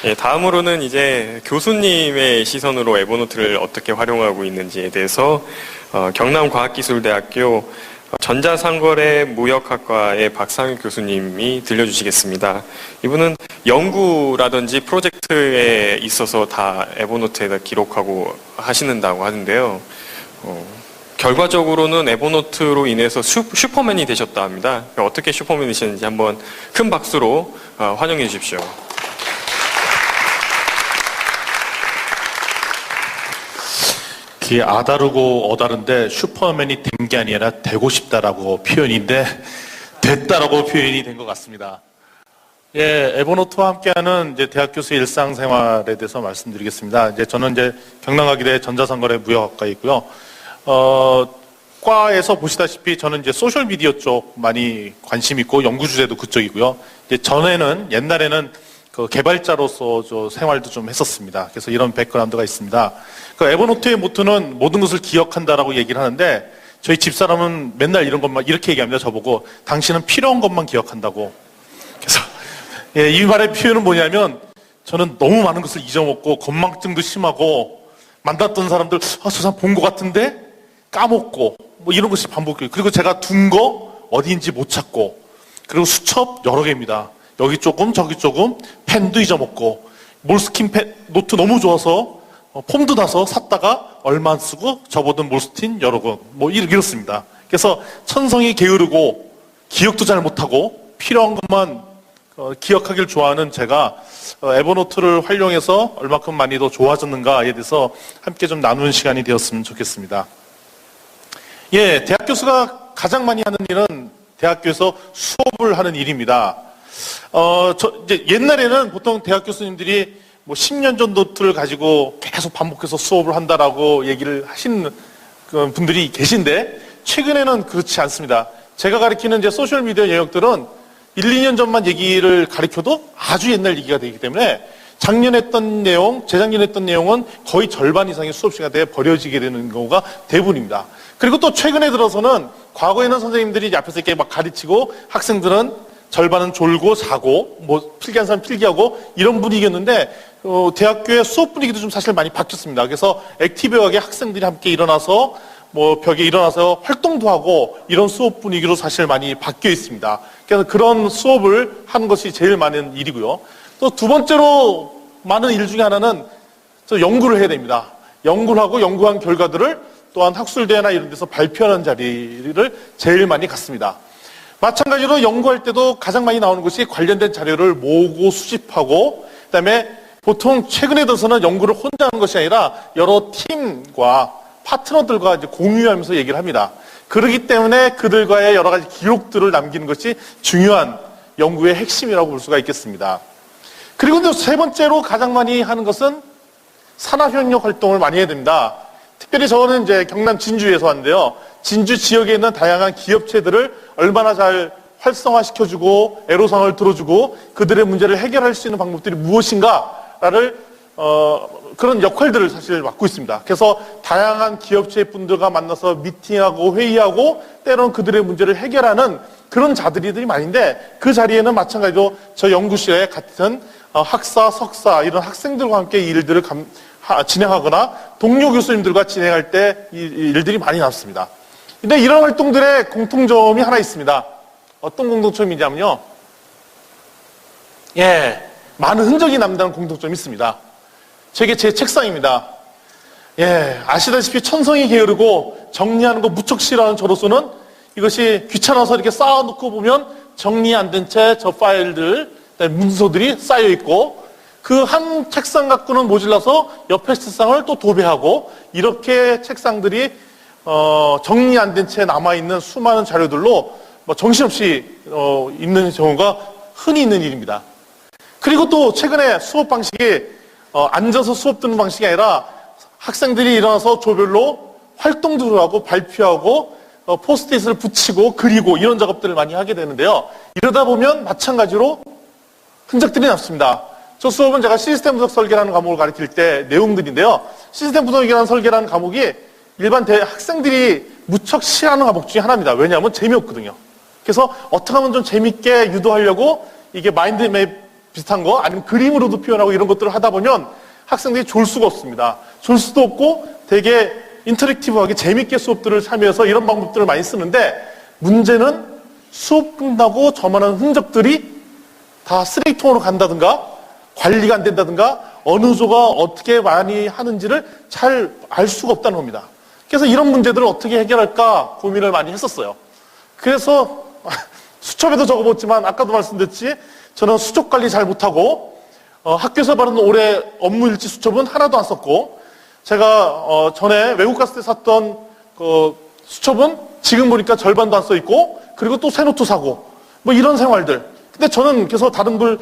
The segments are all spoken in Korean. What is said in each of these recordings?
예, 다음으로는 이제 교수님의 시선으로 에버노트를 어떻게 활용하고 있는지에 대해서 경남과학기술대학교 전자상거래 무역학과의 박상윤 교수님이 들려주시겠습니다. 이분은 연구라든지 프로젝트에 있어서 다 에버노트에다 기록하고 하시는다고 하는데요. 결과적으로는 에버노트로 인해서 슈퍼맨이 되셨다 합니다. 어떻게 슈퍼맨이 되셨는지 한번 큰 박수로 환영해 주십시오. 그게 아다르고 어다른데 슈퍼맨이 된 게 아니라 되고 싶다라고 표현인데 됐다라고 표현이 된 것 같습니다. 예, 에버노트와 함께하는 이제 대학 교수의 일상생활에 대해서 말씀드리겠습니다. 저는 경남과기대 전자상거래 무역학과에 있고요. 과에서 보시다시피 저는 소셜 미디어 쪽 많이 관심 있고 연구 주제도 그쪽이고요. 옛날에는 그 개발자로서 생활도 좀 했었습니다. 그래서 이런 백그라운드가 있습니다. 그 에버노트의 모토는 모든 것을 기억한다라고 얘기를 하는데 저희 집사람은 맨날 이런 것만 이렇게 얘기합니다. 저보고 당신은 필요한 것만 기억한다고. 그래서 예, 이 말의 표현은 뭐냐면 저는 너무 많은 것을 잊어먹고 건망증도 심하고 만났던 사람들 저 사람 본 것 같은데 까먹고 뭐 이런 것이 반복돼요. 그리고 제가 둔 거 어디인지 못 찾고 그리고 수첩 여러 개입니다. 여기 조금 저기 조금 펜도 잊어먹고 몰스킨 펜 노트 너무 좋아서 폼도 나서 샀다가 얼마 안 쓰고 접어둔 몰스킨 여러 권 뭐 이렇습니다. 그래서 천성이 게으르고 기억도 잘 못하고 필요한 것만 기억하길 좋아하는 제가 에버노트를 활용해서 얼마큼 많이 더 좋아졌는가에 대해서 함께 좀 나누는 시간이 되었으면 좋겠습니다. 예, 대학 교수가 가장 많이 하는 일은 대학교에서 수업을 하는 일입니다. 옛날에는 보통 대학 교수님들이 뭐 10년 전 노트를 가지고 계속 반복해서 수업을 한다라고 얘기를 하시는 분들이 계신데 최근에는 그렇지 않습니다. 제가 가르치는 소셜미디어 영역들은 1, 2년 전만 얘기를 가르쳐도 아주 옛날 얘기가 되기 때문에 작년에 했던 내용, 재작년에 했던 내용은 거의 절반 이상의 수업 시간에 버려지게 되는 경우가 대부분입니다. 그리고 또 최근에 들어서는 과거에는 선생님들이 앞에서 이렇게 막 가르치고 학생들은 절반은 졸고 자고 뭐 필기한 사람 필기하고 이런 분위기였는데 대학교의 수업 분위기도 좀 사실 많이 바뀌었습니다. 그래서 액티브하게 학생들이 함께 일어나서 뭐 벽에 일어나서 활동도 하고 이런 수업 분위기로 사실 많이 바뀌어 있습니다. 그래서 그런 수업을 하는 것이 제일 많은 일이고요. 또 두 번째로 많은 일 중에 하나는 연구를 해야 됩니다. 연구를 하고 연구한 결과들을 또한 학술대회나 이런 데서 발표하는 자리를 제일 많이 갖습니다. 마찬가지로 연구할 때도 가장 많이 나오는 것이 관련된 자료를 모으고 수집하고 그다음에 보통 최근에 들어서는 연구를 혼자 하는 것이 아니라 여러 팀과 파트너들과 공유하면서 얘기를 합니다. 그렇기 때문에 그들과의 여러 가지 기록들을 남기는 것이 중요한 연구의 핵심이라고 볼 수가 있겠습니다. 그리고 또 세 번째로 가장 많이 하는 것은 산업협력 활동을 많이 해야 됩니다. 특별히 저는 경남 진주에서 왔는데요. 진주 지역에 있는 다양한 기업체들을 얼마나 잘 활성화시켜주고 애로사항을 들어주고 그들의 문제를 해결할 수 있는 방법들이 무엇인가를 그런 역할들을 사실 맡고 있습니다. 그래서 다양한 기업체 분들과 만나서 미팅하고 회의하고 때로는 그들의 문제를 해결하는 그런 자들이 많은데 그 자리에는 마찬가지로 저 연구실에 같은 학사, 석사 이런 학생들과 함께 이 일들을 진행하거나 동료 교수님들과 진행할 때 이 일들이 많이 나왔습니다. 근데 이런 활동들의 공통점이 하나 있습니다. 어떤 공통점이냐면요. 예, 많은 흔적이 남다는 공통점이 있습니다. 저게 제 책상입니다. 예, 아시다시피 천성이 게으르고 정리하는 거 무척 싫어하는 저로서는 이것이 귀찮아서 이렇게 쌓아놓고 보면 정리 안 된 채 저 파일들, 문서들이 쌓여 있고 그 한 책상 갖고는 모질라서 옆에 책상을 또 도배하고 이렇게 책상들이 정리 안 된 채 남아있는 수많은 자료들로 정신없이 있는 경우가 흔히 있는 일입니다. 그리고 또 최근에 수업 방식이 앉아서 수업 듣는 방식이 아니라 학생들이 일어나서 조별로 활동들을 하고 발표하고 포스트잇을 붙이고 그리고 이런 작업들을 많이 하게 되는데요. 이러다 보면 마찬가지로 흔적들이 남습니다. 저 수업은 제가 시스템 분석 설계라는 과목을 가르칠 때 내용들인데요. 시스템 분석이라는 설계라는 과목이 일반 학생들이 무척 싫어하는 과목 중에 하나입니다. 왜냐하면 재미없거든요. 그래서 어떻게 하면 좀 재밌게 유도하려고 이게 마인드맵 비슷한 거 아니면 그림으로도 표현하고 이런 것들을 하다 보면 학생들이 졸 수가 없습니다. 졸 수도 없고 되게 인터랙티브하게 재밌게 수업들을 참여해서 이런 방법들을 많이 쓰는데 문제는 수업 끝나고 저만한 흔적들이 다 쓰레기통으로 간다든가 관리가 안 된다든가 어느 조가 어떻게 많이 하는지를 잘 알 수가 없다는 겁니다. 그래서 이런 문제들을 어떻게 해결할까 고민을 많이 했었어요. 그래서 수첩에도 적어봤지만 아까도 말씀드렸지 저는 수첩 관리 잘 못하고 학교에서 받은 올해 업무 일지 수첩은 하나도 안 썼고 제가 전에 외국 갔을 때 샀던 그 수첩은 지금 보니까 절반도 안 써 있고 그리고 또 새 노트 사고 뭐 이런 생활들. 근데 저는 그래서 다른 분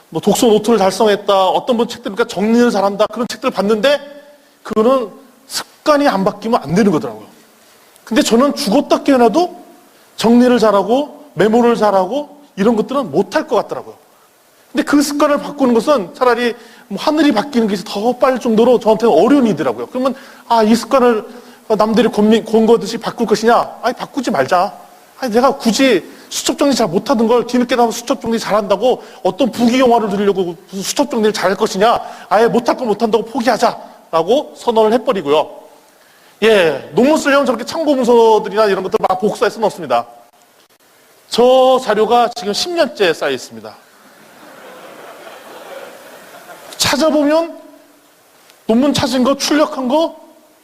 뭐 독서 노트를 달성했다 어떤 분 책들 그러니까 정리를 잘한다 그런 책들을 봤는데 그거는 습관이 안 바뀌면 안 되는 거더라고요. 근데 저는 죽었다 깨어나도 정리를 잘하고 메모를 잘하고 이런 것들은 못할 것 같더라고요. 근데 그 습관을 바꾸는 것은 차라리 뭐 하늘이 바뀌는 게 더 빠를 정도로 저한테는 어려운 일이더라고요. 그러면 이 습관을 남들이 권고하듯이 바꿀 것이냐? 아니 바꾸지 말자. 아니 내가 굳이 수첩 정리 잘 못하던 걸 뒤늦게 나면 수첩 정리 잘한다고 어떤 부귀영화를 누리려고 무슨 수첩 정리를 잘할 것이냐? 아예 못할 거 못한다고 포기하자라고 선언을 해버리고요. 예, 논문 쓰려면 저렇게 참고 문서들이나 이런 것들 막 복사해서 넣습니다. 저 자료가 지금 10년째 쌓여 있습니다. 찾아보면 논문 찾은 거, 출력한 거,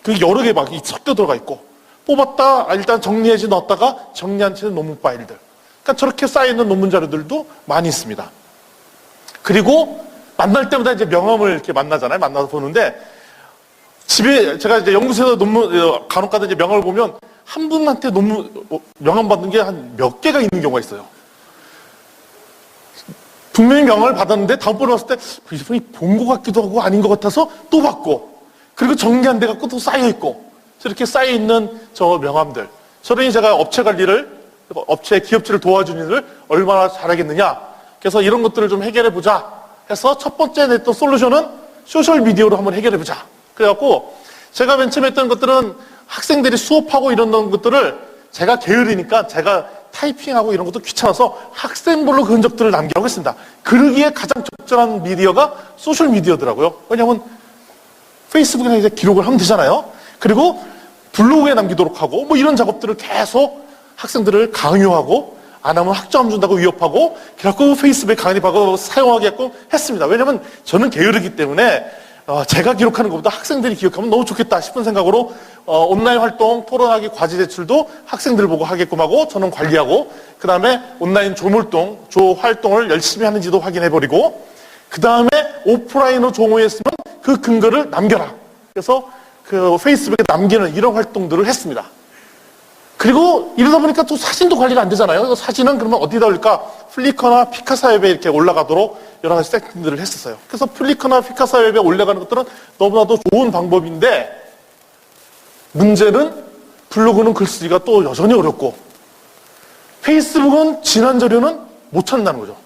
그 여러 개 막 섞여 들어가 있고 뽑았다, 일단 정리해서 넣었다가 정리한 채 논문 파일들. 그러니까 저렇게 쌓여있는 논문 자료들도 많이 있습니다. 그리고 만날 때마다 이제 명함을 이렇게 만나잖아요. 만나서 보는데 집에 제가 이제 연구소에서 논문 간혹 가다 이제 명함을 보면 한 분한테 논문 명함 받는 게 한 몇 개가 있는 경우가 있어요. 분명히 명함을 받았는데 다음번에 왔을 때 이분이 본 것 같기도 하고 아닌 것 같아서 또 받고 그리고 정리한 데 갖고 또 쌓여 있고 저렇게 쌓여 있는 저 명함들. 저러니 제가 업체 관리를 업체 기업체를 도와주는 일을 얼마나 잘하겠느냐. 그래서 이런 것들을 좀 해결해 보자 해서 첫 번째 냈던 솔루션은 소셜 미디어로 한번 해결해 보자. 그래갖고 제가 맨 처음에 했던 것들은 학생들이 수업하고 이런 것들을 제가 게으르니까 제가 타이핑하고 이런 것도 귀찮아서 학생별로 그 흔적들을 남기라고 했습니다. 그러기에 가장 적절한 미디어가 소셜 미디어더라고요. 왜냐하면 페이스북이나 이제 기록을 하면 되잖아요. 그리고 블로그에 남기도록 하고 뭐 이런 작업들을 계속 학생들을 강요하고 안 하면 학점 준다고 위협하고 그래갖고 페이스북에 강의하고 사용하게끔 했습니다. 왜냐하면 저는 게으르기 때문에 제가 기록하는 것보다 학생들이 기억하면 너무 좋겠다 싶은 생각으로 온라인 활동, 토론하기, 과제 제출도 학생들 보고 하게끔 하고 저는 관리하고 그 다음에 온라인 조물동, 활동을 열심히 하는지도 확인해버리고 그 다음에 오프라인으로 종호했으면 그 근거를 남겨라. 그래서 그 페이스북에 남기는 이런 활동들을 했습니다. 그리고 이러다 보니까 또 사진도 관리가 안 되잖아요. 사진은 그러면 어디다 올릴까? 플리커나 피카사 웹에 이렇게 올라가도록 여러 가지 세팅들을 했었어요. 그래서 플리커나 피카사 웹에 올라가는 것들은 너무나도 좋은 방법인데 문제는 블로그는 글쓰기가 또 여전히 어렵고 페이스북은 지난 자료는 못 찾는다는 거죠.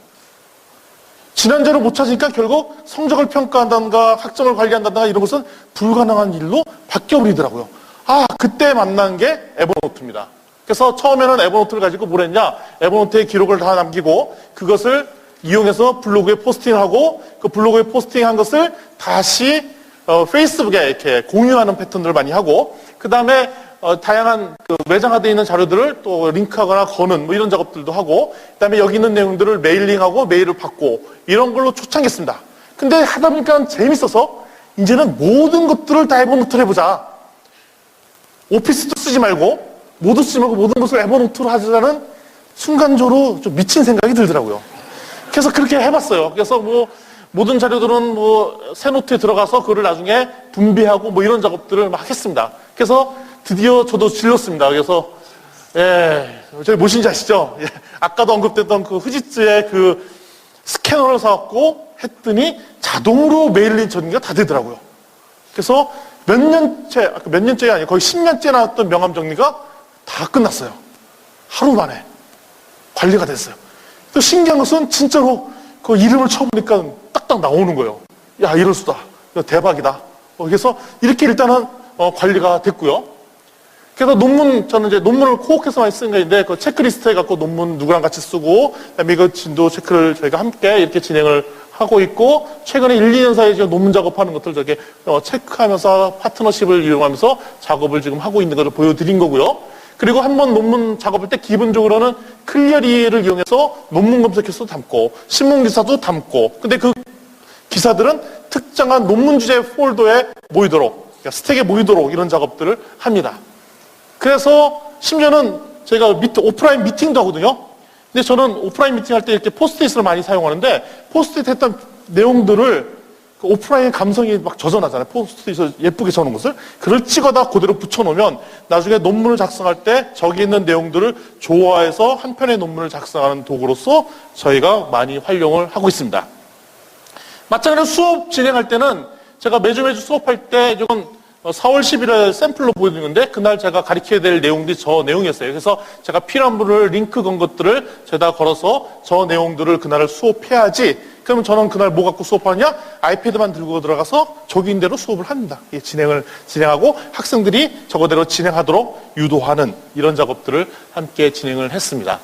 지난 자료 못 찾으니까 결국 성적을 평가한다든가 학점을 관리한다든가 이런 것은 불가능한 일로 바뀌어버리더라고요. 그때 만난 게 에버노트입니다. 그래서 처음에는 에버노트를 가지고 뭘 했냐? 에버노트에 기록을 다 남기고 그것을 이용해서 블로그에 포스팅하고 그 블로그에 포스팅한 것을 다시 페이스북에 이렇게 공유하는 패턴들을 많이 하고 그 다음에 다양한 그 매장화되어 있는 자료들을 또 링크하거나 거는 뭐 이런 작업들도 하고 그 다음에 여기 있는 내용들을 메일링하고 메일을 받고 이런 걸로 초창했습니다. 근데 하다 보니까 재밌어서 이제는 모든 것들을 다 에버노트로 해보자. 오피스도 쓰지 말고 모두 쓰지 말고 모든 것을 에버노트로 하자는 순간적으로 좀 미친 생각이 들더라고요. 그래서 그렇게 해봤어요. 그래서 뭐 모든 자료들은 뭐 새 노트에 들어가서 그거를 나중에 분배하고 뭐 이런 작업들을 막 했습니다. 그래서 드디어 저도 질렀습니다. 그래서 저희 무엇인지 아시죠? 아까도 언급됐던 그 후지츠의 그 스캐너를 사갖고 했더니 자동으로 메일링 전기가 다 되더라고요. 그래서 몇 년째가 아니고 거의 10년째 나왔던 명함 정리가 다 끝났어요. 하루 만에 관리가 됐어요. 또 신기한 것은 진짜로 그 이름을 쳐보니까 딱딱 나오는 거예요. 야, 이럴 수다. 대박이다. 그래서 이렇게 일단은 관리가 됐고요. 그래서 저는 이제 논문을 코옥해서 많이 쓰는 거인데, 그 체크리스트 해갖고 논문 누구랑 같이 쓰고, 그다음에 이거 진도 체크를 저희가 함께 이렇게 진행을 하고 있고, 최근에 1, 2년 사이에 지금 논문 작업하는 것들 저게 체크하면서 파트너십을 이용하면서 작업을 지금 하고 있는 것을 보여드린 거고요. 그리고 한번 논문 작업할 때 기본적으로는 클리어리를 이용해서 논문 검색해서 담고, 신문 기사도 담고, 근데 그 기사들은 특정한 논문 주제 폴더에 모이도록, 그러니까 스택에 모이도록 이런 작업들을 합니다. 그래서 심지어는 저희가 오프라인 미팅도 하거든요. 근데 저는 오프라인 미팅 할 때 이렇게 포스트잇을 많이 사용하는데, 포스트잇 했던 내용들을 그 오프라인 감성이 막 젖어나잖아요. 포스트잇을 예쁘게 적는 것을. 그걸 찍어다 그대로 붙여놓으면 나중에 논문을 작성할 때 저기 있는 내용들을 조화해서 한 편의 논문을 작성하는 도구로서 저희가 많이 활용을 하고 있습니다. 마찬가지로 수업 진행할 때는 제가 매주 수업할 때 이건 4월 10일에 샘플로 보여드리는데 그날 제가 가르쳐야 될 내용들이 저 내용이었어요. 그래서 제가 필요한 분을 링크 건 것들을 제가 걸어서 저 내용들을 그날을 수업해야지. 그러면 저는 그날 뭐 갖고 수업하느냐? 아이패드만 들고 들어가서 적인 대로 수업을 합니다. 진행하고 학생들이 저거대로 진행하도록 유도하는 이런 작업들을 함께 진행을 했습니다.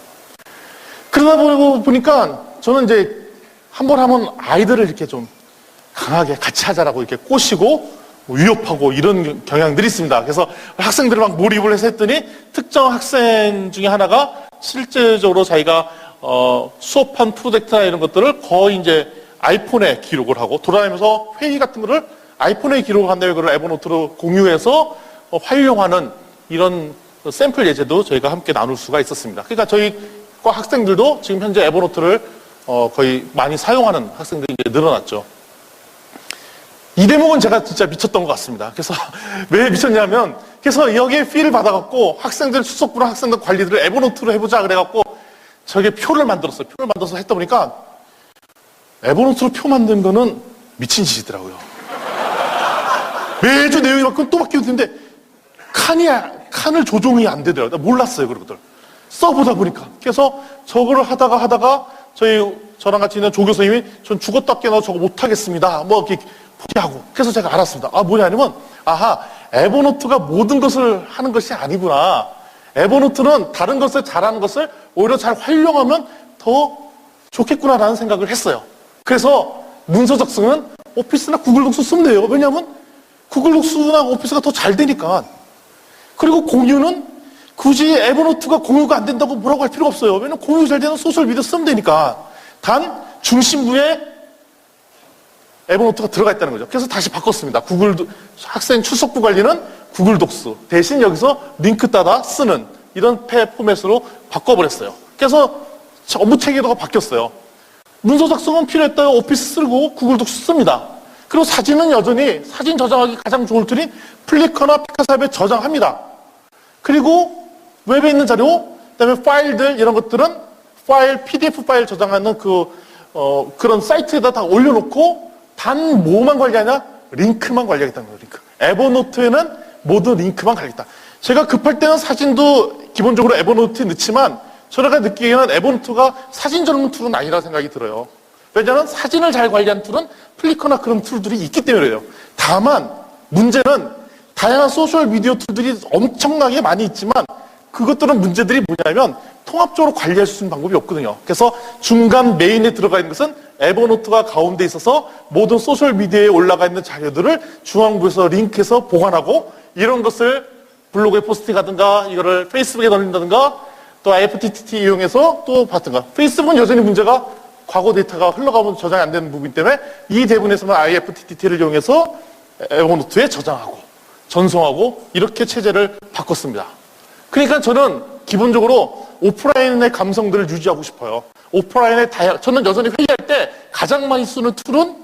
그러다 보니까 저는 이제 한번 하면 아이들을 이렇게 좀 강하게 같이 하자라고 이렇게 꼬시고 위협하고 이런 경향들이 있습니다. 그래서 학생들을 막 몰입을 해서 했더니 특정 학생 중에 하나가 실제적으로 자기가 수업한 프로젝트나 이런 것들을 거의 이제 아이폰에 기록을 하고 돌아다니면서 회의 같은 거를 아이폰에 기록을 한 다음에 그걸 에버노트로 공유해서 활용하는 이런 샘플 예제도 저희가 함께 나눌 수가 있었습니다. 그러니까 저희 과 학생들도 지금 현재 에버노트를 거의 많이 사용하는 학생들이 이제 늘어났죠. 이 대목은 제가 진짜 미쳤던 것 같습니다. 그래서 왜 미쳤냐면, 그래서 여기에 피를 받아갖고 학생들 수석부나 학생들 관리들을 에버노트로 해보자 그래갖고 저게 표를 만들었어요. 표를 만들어서 했다 보니까 에버노트로 표 만든 거는 미친 짓이더라고요. 매주 내용이 바뀌고 또 바뀌었는데 칸을 조정이 안 되더라고요. 나 몰랐어요, 그런 것들. 써보다 보니까. 그래서 저거를 하다가 저랑 같이 있는 조교수님이 전 죽었다 깨나 저거 못하겠습니다. 뭐 이렇게 포기하고. 그래서 제가 알았습니다. 뭐냐면, 에버노트가 모든 것을 하는 것이 아니구나. 에버노트는 다른 것을 잘하는 것을 오히려 잘 활용하면 더 좋겠구나라는 생각을 했어요. 그래서 문서 작성은 오피스나 구글 독스 쓰면 돼요. 왜냐하면 구글 독스나 오피스가 더 잘 되니까. 그리고 공유는 굳이 에버노트가 공유가 안 된다고 뭐라고 할 필요가 없어요. 왜냐면 공유 잘 되는 소셜미디어 쓰면 되니까. 단 중심부에 에버노트가 들어가 있다는 거죠. 그래서 다시 바꿨습니다. 학생 출석부 관리는 구글 독스 대신 여기서 링크 따다 쓰는 이런 포맷으로 바꿔버렸어요. 그래서 업무 체계도가 바뀌었어요. 문서 작성은 필요에 따라 오피스 쓰고 구글 독스 씁니다. 그리고 사진은 여전히 사진 저장하기 가장 좋을 툴인 플리커나 피카사앱에 저장합니다. 그리고 웹에 있는 자료, 그다음에 파일들 이런 것들은 PDF 파일 저장하는 그런 사이트에다 다 올려놓고 단 뭐만 관리하냐? 링크만 관리하겠다는 거예요. 링크. 에버노트에는 모든 링크만 관리하겠다. 제가 급할 때는 사진도 기본적으로 에버노트에 넣지만 제가 느끼기에는 에버노트가 사진 전문 툴은 아니라 생각이 들어요. 왜냐하면 사진을 잘 관리하는 툴은 플리커나 그런 툴들이 있기 때문이에요. 다만 문제는 다양한 소셜미디어 툴들이 엄청나게 많이 있지만 그것들은 문제들이 뭐냐면 통합적으로 관리할 수 있는 방법이 없거든요. 그래서 중간 메인에 들어가 있는 것은 에버노트가 가운데 있어서 모든 소셜미디어에 올라가 있는 자료들을 중앙부에서 링크해서 보관하고 이런 것을 블로그에 포스팅하든가 이거를 페이스북에 올린다든가 또 IFTTT 이용해서 또 받든가. 페이스북은 여전히 문제가 과거 데이터가 흘러가면 저장이 안 되는 부분이기 때문에 이 대부분에서는 IFTTT를 이용해서 에버노트에 저장하고 전송하고 이렇게 체제를 바꿨습니다. 그러니까 저는 기본적으로 오프라인의 감성들을 유지하고 싶어요. 오프라인의 저는 여전히 회의할 때 가장 많이 쓰는 툴은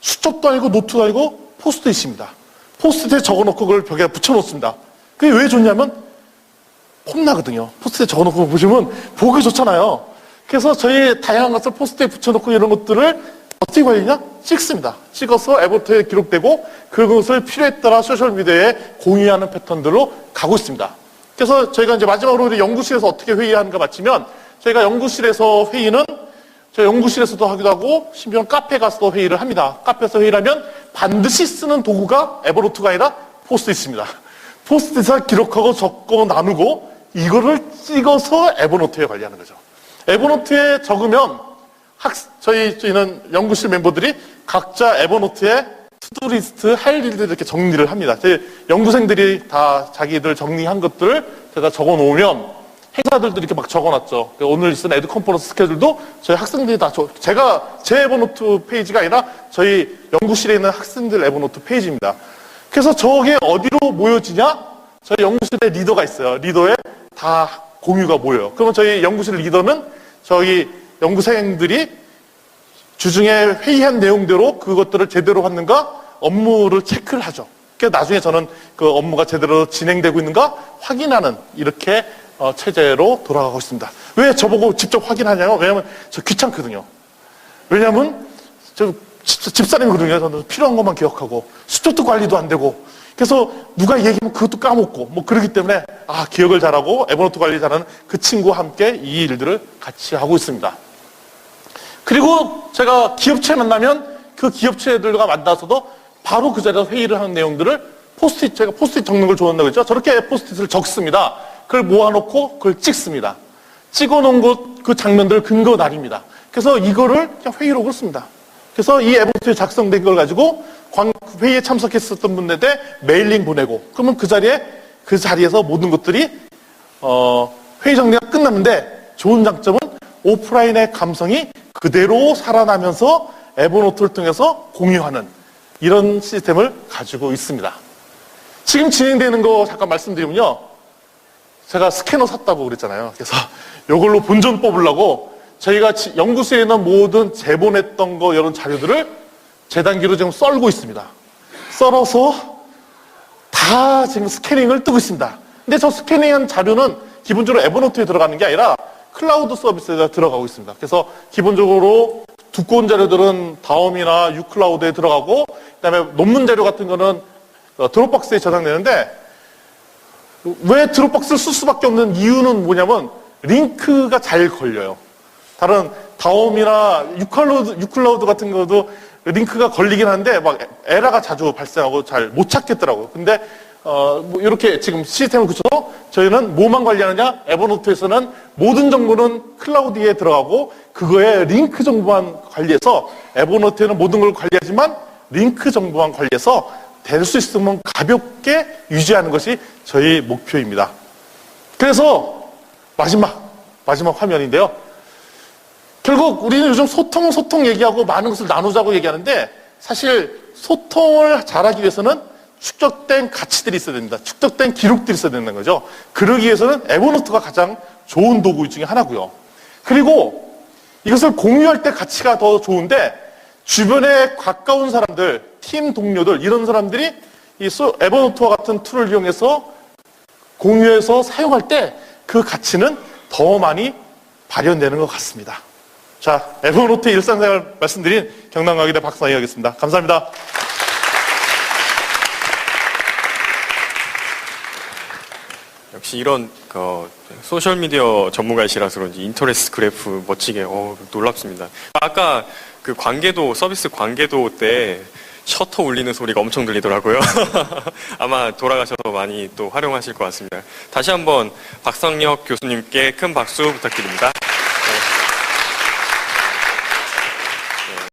수첩도 아니고 노트도 아니고 포스트잇입니다. 포스트잇에 적어놓고 그걸 벽에 붙여놓습니다. 그게 왜 좋냐면 혼나거든요. 포스트잇에 적어놓고 보시면 보기 좋잖아요. 그래서 저희 다양한 것을 포스트잇에 붙여놓고 이런 것들을 어떻게 관리냐? 찍습니다. 찍어서 에버노트에 기록되고 그것을 필요에 따라 소셜미디어에 공유하는 패턴들로 가고 있습니다. 그래서 저희가 이제 마지막으로 우리 연구실에서 어떻게 회의하는가 마치면 저희가 연구실에서 회의는 저희 연구실에서도 하기도 하고 심지어 카페 가서도 회의를 합니다. 카페에서 회의를 하면 반드시 쓰는 도구가 에버노트가 아니라 포스트잇입니다. 포스트잇에 기록하고 적고 나누고 이거를 찍어서 에버노트에 관리하는 거죠. 에버노트에 적으면 저희는 연구실 멤버들이 각자 에버노트에 투두리스트 할 일들을 이렇게 정리를 합니다. 제 연구생들이 다 자기들 정리한 것들을 제가 적어 놓으면 행사들도 이렇게 막 적어놨죠. 오늘 있은 에드 컨퍼런스 스케줄도 저희 학생들이 다 제가 제 에버노트 페이지가 아니라 저희 연구실에 있는 학생들 에버노트 페이지입니다. 그래서 저게 어디로 모여지냐? 저희 연구실에 리더가 있어요. 리더에 다 공유가 모여요. 그러면 저희 연구실 리더는 저희 연구생들이 주중에 회의한 내용대로 그것들을 제대로 했는가 업무를 체크를 하죠. 그래서 나중에 저는 그 업무가 제대로 진행되고 있는가 확인하는 이렇게 체제로 돌아가고 있습니다. 왜 저보고 직접 확인하냐면 왜냐면 저 귀찮거든요. 왜냐면 저 집사람이거든요. 저는 필요한 것만 기억하고 수초도 관리도 안 되고 그래서 누가 얘기하면 그것도 까먹고 뭐 그러기 때문에 기억을 잘하고 에버노트 관리 잘하는 그 친구와 함께 이 일들을 같이 하고 있습니다. 그리고 제가 기업체 만나면 그 기업체들과 만나서도 바로 그 자리에서 회의를 하는 내용들을 제가 포스트잇 적는 걸 좋아한다고 했죠. 저렇게 포스트잇을 적습니다. 그걸 모아놓고 그걸 찍습니다. 찍어놓은 그 장면들을 근거 날입니다. 그래서 이거를 그냥 회의록으로 씁니다. 그래서 이 에버노트에 작성된 걸 가지고 회의에 참석했었던 분들한테 메일링 보내고 그러면 그 자리에서 모든 것들이 회의 정리가 끝났는데 좋은 장점은 오프라인의 감성이 그대로 살아나면서 에버노트를 통해서 공유하는 이런 시스템을 가지고 있습니다. 지금 진행되는 거 잠깐 말씀드리면요. 제가 스캐너 샀다고 그랬잖아요. 그래서 이걸로 본전 뽑으려고 저희가 연구소에 있는 모든 제본했던 거 이런 자료들을 재단기로 지금 썰고 있습니다. 썰어서 다 지금 스캐닝을 뜨고 있습니다. 근데 저 스캐닝한 자료는 기본적으로 에버노트에 들어가는 게 아니라 클라우드 서비스에 들어가고 있습니다. 그래서 기본적으로 두꺼운 자료들은 다음이나 유클라우드에 들어가고 그다음에 논문 자료 같은 거는 드롭박스에 저장되는데 왜 드롭박스를 쓸 수밖에 없는 이유는 뭐냐면 링크가 잘 걸려요. 다른 다음이나 유클라우드 같은 것도 링크가 걸리긴 한데 막 에러가 자주 발생하고 잘 못 찾겠더라고요. 근데 뭐 이렇게 지금 시스템을 굳혀서 저희는 뭐만 관리하느냐? 에버노트에서는 모든 정보는 클라우드에 들어가고 그거에 링크 정보만 관리해서 에버노트에는 모든 걸 관리하지만 링크 정보만 관리해서 될 수 있으면 가볍게 유지하는 것이 저희 목표입니다. 그래서 마지막 화면인데요. 결국 우리는 요즘 소통 얘기하고 많은 것을 나누자고 얘기하는데 사실 소통을 잘하기 위해서는 축적된 가치들이 있어야 됩니다. 축적된 기록들이 있어야 된다는 거죠. 그러기 위해서는 에버노트가 가장 좋은 도구 중에 하나고요. 그리고 이것을 공유할 때 가치가 더 좋은데 주변에 가까운 사람들, 팀 동료들 이런 사람들이 이 에버노트와 같은 툴을 이용해서 공유해서 사용할 때 그 가치는 더 많이 발현되는 것 같습니다. 자, 에버노트 일상생활 말씀드린 경남과학의대 박상희 하겠습니다. 감사합니다. 역시 이런 소셜미디어 전문가이시라서 그런지 인터레스트 그래프 멋지게 놀랍습니다. 아까 그 서비스 관계도 때 셔터 울리는 소리가 엄청 들리더라고요. 아마 돌아가셔서 많이 또 활용하실 것 같습니다. 다시 한번 박상혁 교수님께 큰 박수 부탁드립니다.